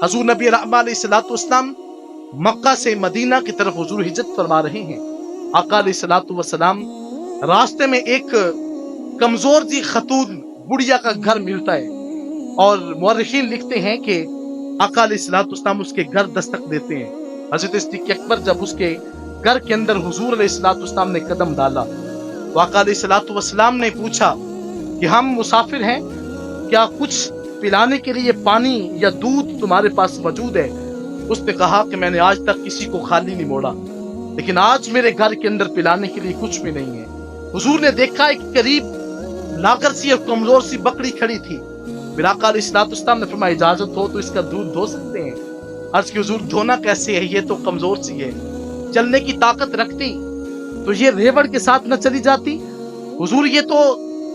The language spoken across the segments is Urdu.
حضور نبی رحمہ علیہ الصلوۃ والسلام مکہ سے مدینہ کی طرف حضور ہجرت فرما رہے ہیں۔ آقا علیہ الصلوۃ والسلام راستے میں ایک کمزور سی خاتون بڑھیا کا گھر ملتا ہے، اور مورخین لکھتے ہیں کہ آقا علیہ الصلوۃ والسلام اس کے گھر دستک دیتے ہیں۔ حضرت صدیق اکبر جب اس کے گھر کے اندر حضور علیہ الصلوۃ والسلام نے قدم ڈالا، آقا علیہ الصلوۃ والسلام نے پوچھا کہ ہم مسافر ہیں، کیا کچھ پلانے کے لیے پانی یا دودھ تمہارے پاس موجود ہے؟ اس نے کہا کہ میں نے آج تک کسی کو خالی نہیں موڑا، لیکن آج میرے گھر کے اندر پلانے کے لیے کچھ بھی نہیں ہے۔ حضور نے دیکھا ایک قریب لاکر سی اور کمزور سی بکری کھڑی تھی۔ پھر آقا علیہ الصلوۃ والسلام نے فرمایا اجازت ہو تو اس کا دودھ دھو سکتے ہیں؟ عرض کی حضور دھونا کیسے ہے، یہ تو کمزور سی ہے، چلنے کی طاقت رکھتی تو یہ ریوڑ کے ساتھ نہ چلی جاتی؟ حضور یہ تو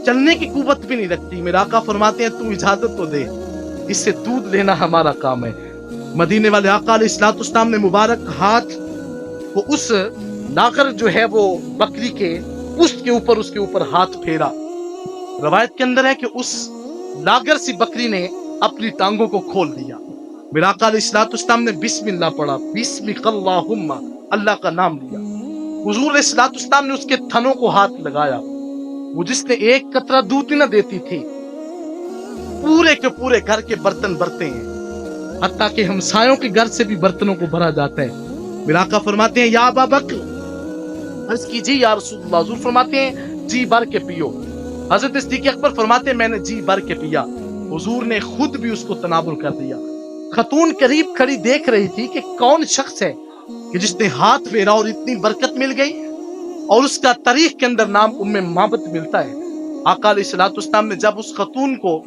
چلنے کی قوت بھی نہیں رکھتی۔ میرا آقا فرماتے ہیں تو اجازت تو دے، اس سے دودھ لینا ہمارا کام ہے۔ مدینے والے آقا علیہ الصلوۃ والسلام نے مبارک ہاتھ کو اس لاغر جو ہے وہ بکری کے پشت کے اوپر اس کے اوپر ہاتھ پھیرا۔ روایت کے اندر ہے کہ اس لاغر سی بکری نے اپنی ٹانگوں کو کھول دیا۔ میرا آقا علیہ الصلوۃ والسلام نے بسم اللہ پڑھا، بسمک اللہم، اللہ کا نام لیا۔ حضور علیہ الصلوۃ والسلام نے اس کے تھنوں کو ہاتھ لگایا، وہ جس نے ایک قطرہ دودھ نہ دیتی تھی، پورے کے پورے گھر کے برتن بھرتے ہیں، حتیٰ کہ ہمسایوں کے گھر سے بھی برتنوں کو بھرا جاتا ہے۔ میرا آقا فرماتے ہیں یا ابا بکر، عرض کی جی یا رسول اللہ۔ حضور فرماتے ہیں جی بھر کے پیو۔ حضرت صدیق اکبر فرماتے ہیں میں نے جی بھر کے پیا۔ حضور نے خود بھی اس کو تناول کر دیا۔ خاتون قریب کھڑی دیکھ رہی تھی کہ کون شخص ہے کہ جس نے ہاتھ پھیرا اور اتنی برکت مل گئی، اور اس کا تاریخ کے اندر نام معبد ملتا ہے۔ آقا علیہ الصلوۃ والسلام نے جب اس خاتون کو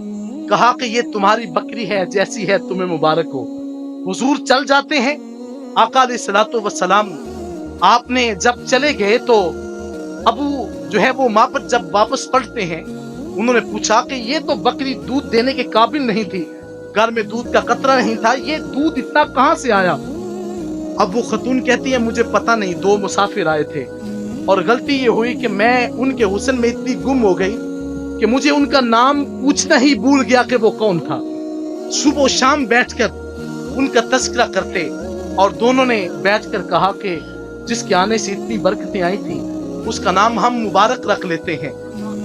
کہا کہ یہ تمہاری بکری ہے، جیسی ہے تمہیں مبارک ہو، حضور چل جاتے ہیں۔ آقا علیہ الصلوۃ والسلام آپ نے جب چلے گئے تو ابو جو ہے وہ معبد جب واپس پلٹتے ہیں، انہوں نے پوچھا کہ یہ تو بکری دودھ دینے کے قابل نہیں تھی، گھر میں دودھ کا قطرہ نہیں تھا، یہ دودھ اتنا کہاں سے آیا؟ اب وہ خاتون کہتی ہے مجھے پتہ نہیں، دو مسافر آئے تھے اور غلطی یہ ہوئی کہ میں ان کے حسن میں اتنی گم ہو گئی کہ مجھے ان کا نام پوچھنا ہی بھول گیا کہ وہ کون تھا۔ صبح و شام بیٹھ کر ان کا تذکرہ کرتے، اور دونوں نے بیٹھ کر کہا کہ جس کے آنے سے اتنی برکتیں آئی تھی اس کا نام ہم مبارک رکھ لیتے ہیں۔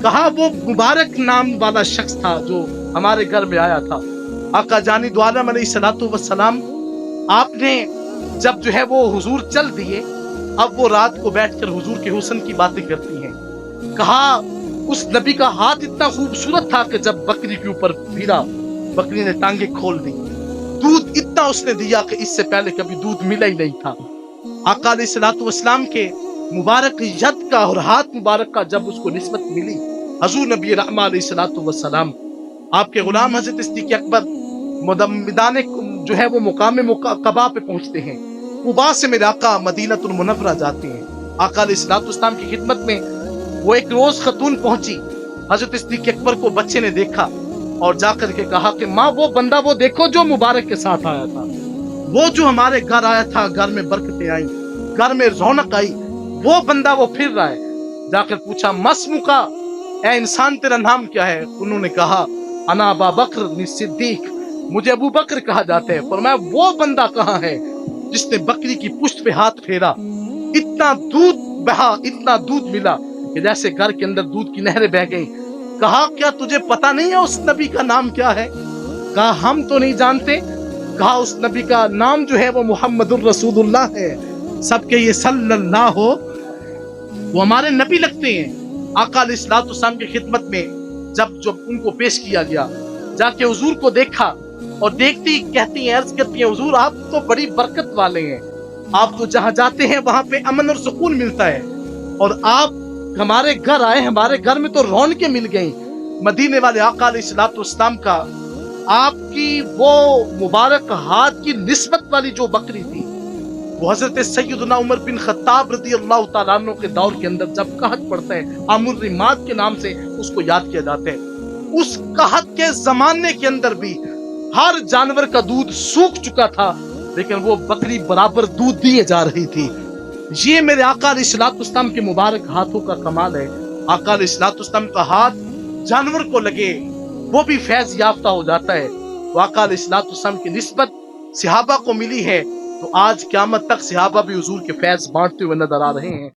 کہا وہ مبارک نام والا شخص تھا جو ہمارے گھر میں آیا تھا۔ آقا جانی دو عالم علیہ الصلوۃ والسلام آپ نے جب جو ہے وہ حضور چل دیے، اب وہ رات کو بیٹھ کر حضور کے حسن کی باتیں کرتی ہیں۔ کہا اس نبی کا ہاتھ اتنا خوبصورت تھا کہ جب بکری کے اوپر پھیرا، بکری نے ٹانگیں کھول دی، دودھ اتنا اس نے دیا کہ اس سے پہلے کبھی دودھ ملا ہی نہیں تھا۔ آقا علیہ الصلوۃ والسلام کے مبارک ید کا اور ہاتھ مبارک کا جب اس کو نسبت ملی، حضور نبی رحمہ علیہ الصلوۃ والسلام آپ کے غلام حضرت صدیق اکبر میدان جو ہے وہ مقام قبا پہ پہنچتے ہیں۔ قبا سے میرے آقا مدینہ المنورہ جاتے ہیں۔ آقا علیہ الصلوۃ والسلام کی خدمت میں وہ ایک روز خاتون پہنچی، حضرت صدیق اکبر کو بچے نے دیکھا اور جا کر کے کہا کہ ماں وہ بندہ وہ دیکھو جو مبارک کے ساتھ آیا تھا، وہ جو ہمارے گھر آیا تھا، گھر میں برکتیں آئیں، گھر میں رونق آئی، وہ بندہ وہ پھر رہا ہے۔ جا کر پوچھا مسمو کا، اے انسان تیرا نام کیا ہے؟ انہوں نے کہا انا ابا بکر صدیق، مجھے ابو بکر کہا جاتا ہے۔ فرمایا وہ بندہ کہاں ہے جس نے بکری کی پشت پہ ہاتھ پھیرا، اتنا دودھ بہا، اتنا دودھ ملا کہ جیسے گھر کے اندر دودھ کی نہریں بہ گئی۔ کہا کیا تجھے پتا نہیں ہے اس نبی کا نام کیا ہے؟ کہا ہم تو نہیں جانتے۔ کہا اس نبی کا نام جو ہے وہ محمد الرسول اللہ ہے، سب کے یہ صلی اللہ ہو، وہ ہمارے نبی لگتے ہیں۔ آقا علیہ الصلوۃ والسلام کی خدمت میں جب ان کو پیش کیا گیا، جا کے حضور کو دیکھا اور دیکھتی کہتی ہیں، عرض کرتی ہیں حضور آپ تو بڑی برکت والے ہیں، آپ تو جہاں جاتے ہیں وہاں پہ امن اور سکون ملتا ہے، اور آپ ہمارے گھر آئے، ہمارے گھر میں تو رونقیں مل گئیں۔ مدینے والے آقا علیہ الصلوۃ والسلام کا آپ کی وہ مبارک ہاتھ کی نسبت والی جو بکری تھی، وہ حضرت سیدنا عمر بن خطاب رضی اللہ تعالیٰ عنہ کے دور کے اندر جب قحط پڑتا ہے، عام الرماد کے نام سے اس کو یاد کیا جاتا ہے، اس قحط کے زمانے کے اندر بھی ہر جانور کا دودھ سوکھ چکا تھا، لیکن وہ بکری برابر دودھ دیے جا رہی تھی۔ یہ میرے آقا علیہ الصلوۃ والسلام کے مبارک ہاتھوں کا کمال ہے۔ آقا علیہ الصلوۃ والسلام کا ہاتھ جانور کو لگے وہ بھی فیض یافتہ ہو جاتا ہے۔ آقا علیہ الصلوۃ والسلام کی نسبت صحابہ کو ملی ہے تو آج قیامت تک صحابہ بھی حضور کے فیض بانٹتے ہوئے نظر آ رہے ہیں۔